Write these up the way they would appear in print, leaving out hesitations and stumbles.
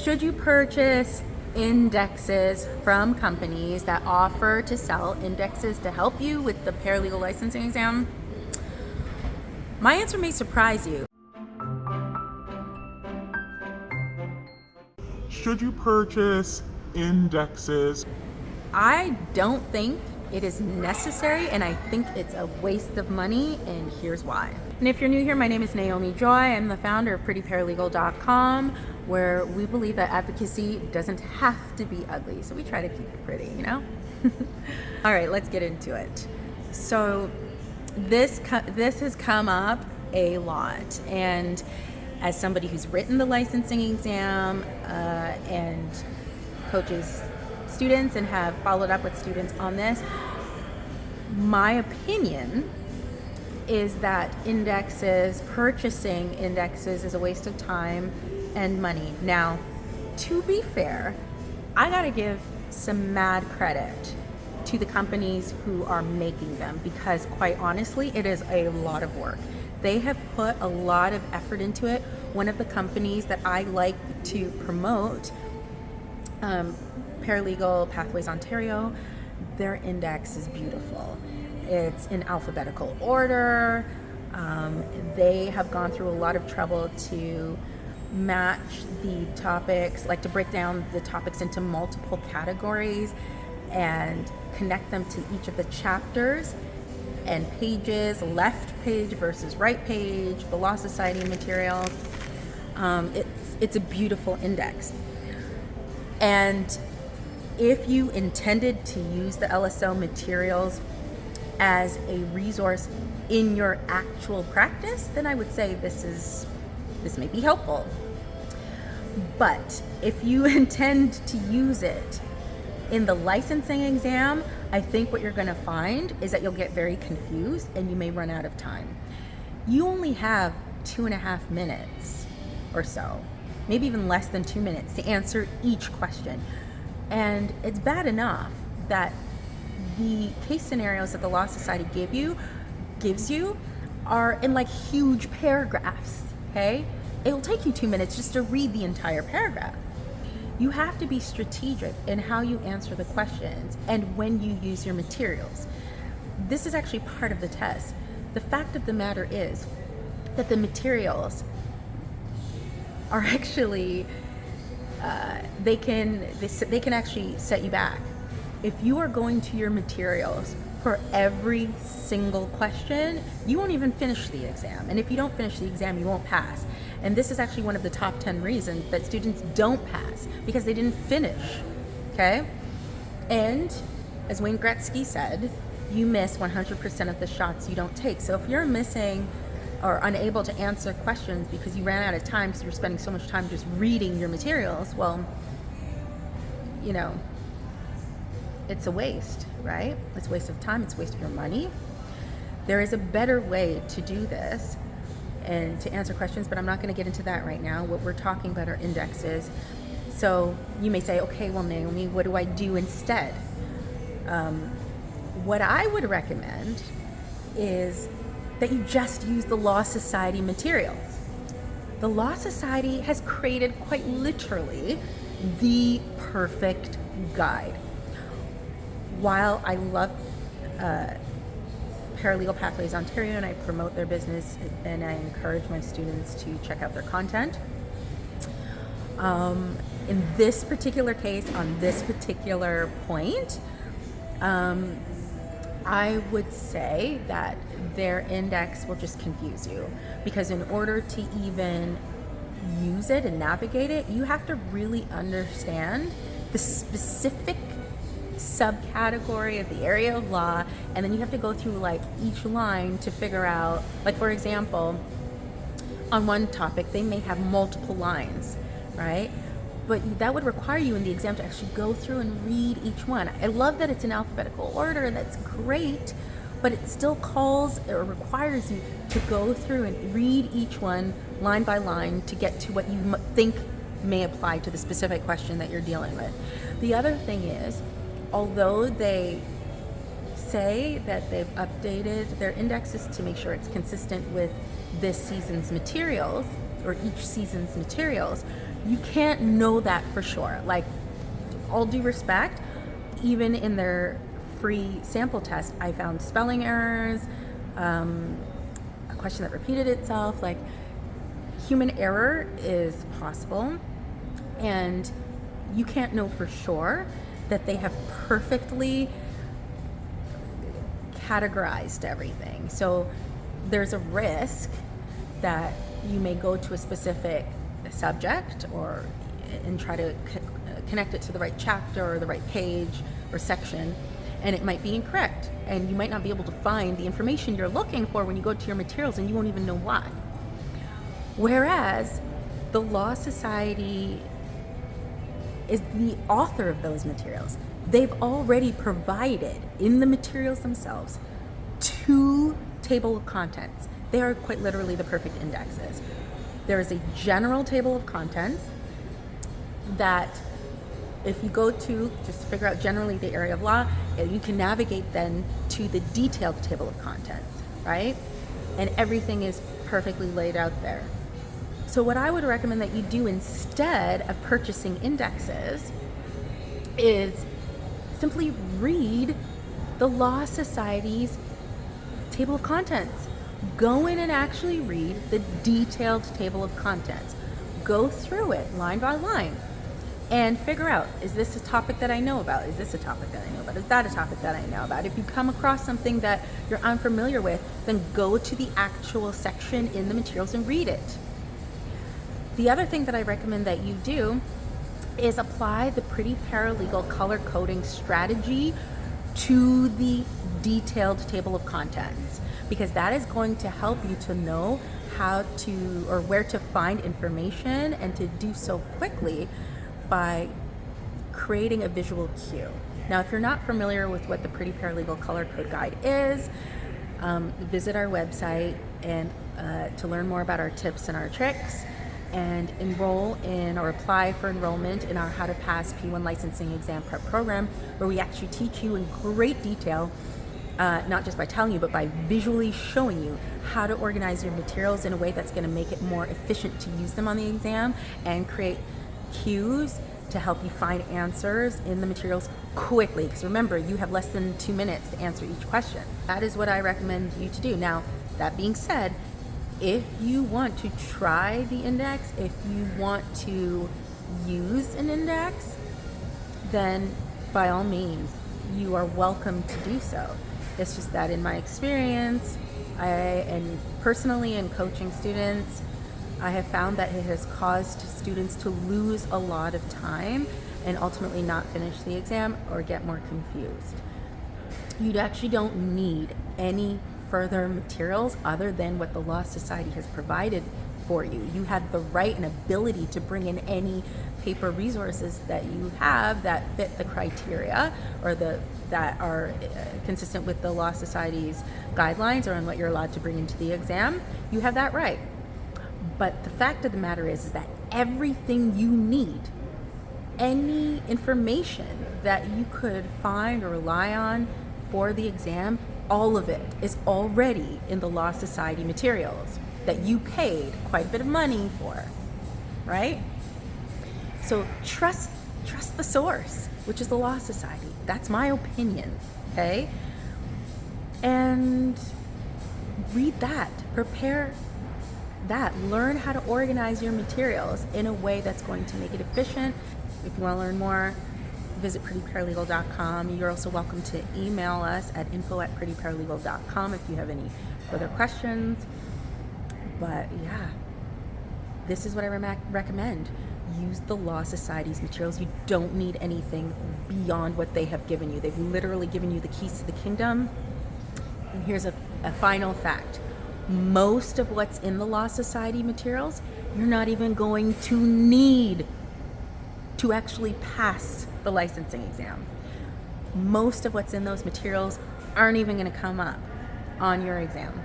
Should you purchase indexes from companies that offer to sell indexes to help you with the paralegal licensing exam? My answer may surprise you. Should you purchase indexes? I don't think it is necessary, and I think it's a waste of money, and here's why. And if you're new here, my name is Naomi Joy. I'm the founder of prettyparalegal.com, where we believe that advocacy doesn't have to be ugly, so we try to keep it pretty, you know? All right, let's get into it. So this has come up a lot, and as somebody who's written the licensing exam and coaches students and have followed up with students on this, my opinion is that purchasing indexes is a waste of time and money. Now, to be fair, I gotta give some mad credit to the companies who are making them, because quite honestly, it is a lot of work. They have put a lot of effort into it. One of the companies that I like to promote, Paralegal Pathways Ontario, their index is beautiful. It's in alphabetical order. They have gone through a lot of trouble to match the topics, like to break down the topics into multiple categories and connect them to each of the chapters and pages, left page versus right page, the Law Society materials. It's a beautiful index. And if you intended to use the LSO materials as a resource in your actual practice, then I would say this may be helpful. But if you intend to use it in the licensing exam, I think what you're going to find is that you'll get very confused and you may run out of time. You only have 2.5 minutes or so, maybe even less than 2 minutes to answer each question. And it's bad enough that the case scenarios that the Law Society gives you are in like huge paragraphs, okay? It'll take you 2 minutes just to read the entire paragraph. You have to be strategic in how you answer the questions and when you use your materials. This is actually part of the test. The fact of the matter is that the materials are actually they can actually set you back. If you are going to your materials for every single question, you won't even finish the exam. And if you don't finish the exam, you won't pass. And this is actually one of the top 10 reasons that students don't pass, because they didn't finish, okay? And as Wayne Gretzky said, you miss 100% of the shots you don't take. So if you're missing or unable to answer questions because you ran out of time because you're spending so much time just reading your materials, well, you know, it's a waste, right? It's a waste of time, it's a waste of your money. There is a better way to do this and to answer questions, but I'm not going to get into that right now. What we're talking about are indexes. So you may say, okay, well, Naomi, what do I do instead? What I would recommend is that you just use the Law Society materials. The Law Society has created quite literally the perfect guide. While I love Paralegal Pathways Ontario and I promote their business and I encourage my students to check out their content, in this particular case, on this particular point, I would say that their index will just confuse you, because in order to even use it and navigate it, you have to really understand the specific subcategory of the area of law, and then you have to go through like each line to figure out, like for example, on one topic they may have multiple lines, right? But that would require you in the exam to actually go through and read each one. I love that it's in alphabetical order, that's great, but it still calls or requires you to go through and read each one line by line to get to what you think may apply to the specific question that you're dealing with. The other thing is, although they say that they've updated their indexes to make sure it's consistent with this season's materials or each season's materials, You can't know that for sure. Like, all due respect, even in their free sample test, I found spelling errors, a question that repeated itself. Like, human error is possible, and you can't know for sure that they have perfectly categorized everything. So there's a risk that you may go to a specific subject and try to connect it to the right chapter or the right page or section, and it might be incorrect, and you might not be able to find the information you're looking for when you go to your materials, and you won't even know why. Whereas the Law Society is the author of those materials. They've already provided in the materials themselves 2 table of contents. They are quite literally the perfect indexes. There is a general table of contents that if you go to just figure out generally the area of law, you can navigate then to the detailed table of contents, right? And everything is perfectly laid out there. So what I would recommend that you do instead of purchasing indexes is simply read the Law Society's table of contents. Go in and actually read the detailed table of contents. Go through it line by line and figure out, is this a topic that I know about? Is this a topic that I know about? Is that a topic that I know about? If you come across something that you're unfamiliar with, then go to the actual section in the materials and read it. The other thing that I recommend that you do is apply the Pretty Paralegal color coding strategy to the detailed table of contents, because that is going to help you to know how to or where to find information, and to do so quickly by creating a visual cue. Now, if you're not familiar with what the Pretty Paralegal Color Code Guide is, visit our website and to learn more about our tips and our tricks, and enroll in or apply for enrollment in our How to Pass P1 Licensing Exam Prep program, where we actually teach you in great detail, not just by telling you, but by visually showing you how to organize your materials in a way that's going to make it more efficient to use them on the exam, and create cues to help you find answers in the materials quickly. Because remember, you have less than 2 minutes to answer each question. That is what I recommend you to do. Now, that being said, if you want to try the index, if you want to use an index, then by all means, you are welcome to do so. It's just that in my experience, and personally in coaching students, I have found that it has caused students to lose a lot of time and ultimately not finish the exam or get more confused. You actually don't need any further materials other than what the Law Society has provided for you. You have the right and ability to bring in any paper resources that you have that fit the criteria, or that are consistent with the Law Society's guidelines, or on what you're allowed to bring into the exam. You have that right. But the fact of the matter is that everything you need, any information that you could find or rely on for the exam, all of it is already in the Law Society materials that you paid quite a bit of money for, right? So trust the source, which is the Law Society. That's my opinion, okay? And read that, prepare that, learn how to organize your materials in a way that's going to make it efficient. If you want to learn more, visit prettyparalegal.com. You're also welcome to email us at info@prettyparalegal.com if you have any further questions. But yeah, this is what I recommend. Use the Law Society's materials. You don't need anything beyond what they have given you. They've literally given you the keys to the kingdom. And here's a final fact. Most of what's in the Law Society materials, you're not even going to need to actually pass the licensing exam. Most of what's in those materials aren't even going to come up on your exam.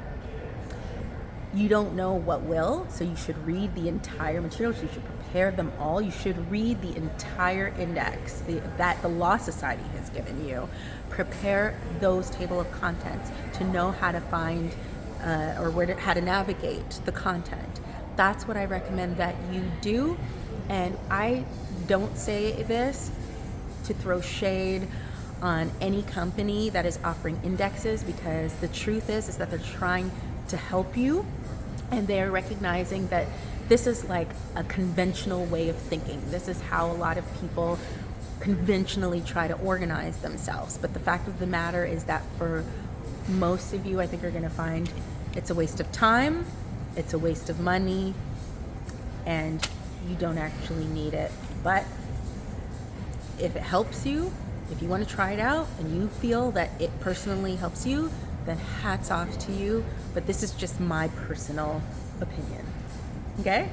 You don't know what will, so you should read the entire materials. You should prepare them all. You should read the entire index that the Law Society has given you. Prepare those table of contents to know how to find how to navigate the content. That's what I recommend that you do. And I don't say this to throw shade on any company that is offering indexes, because the truth is that they're trying to help you, and they're recognizing that this is like a conventional way of thinking. This is how a lot of people conventionally try to organize themselves. But the fact of the matter is that for most of you, I think you're going to find it's a waste of time, it's a waste of money, and you don't actually need it. But if it helps you, if you want to try it out and you feel that it personally helps you, then hats off to you. But this is just my personal opinion. Okay?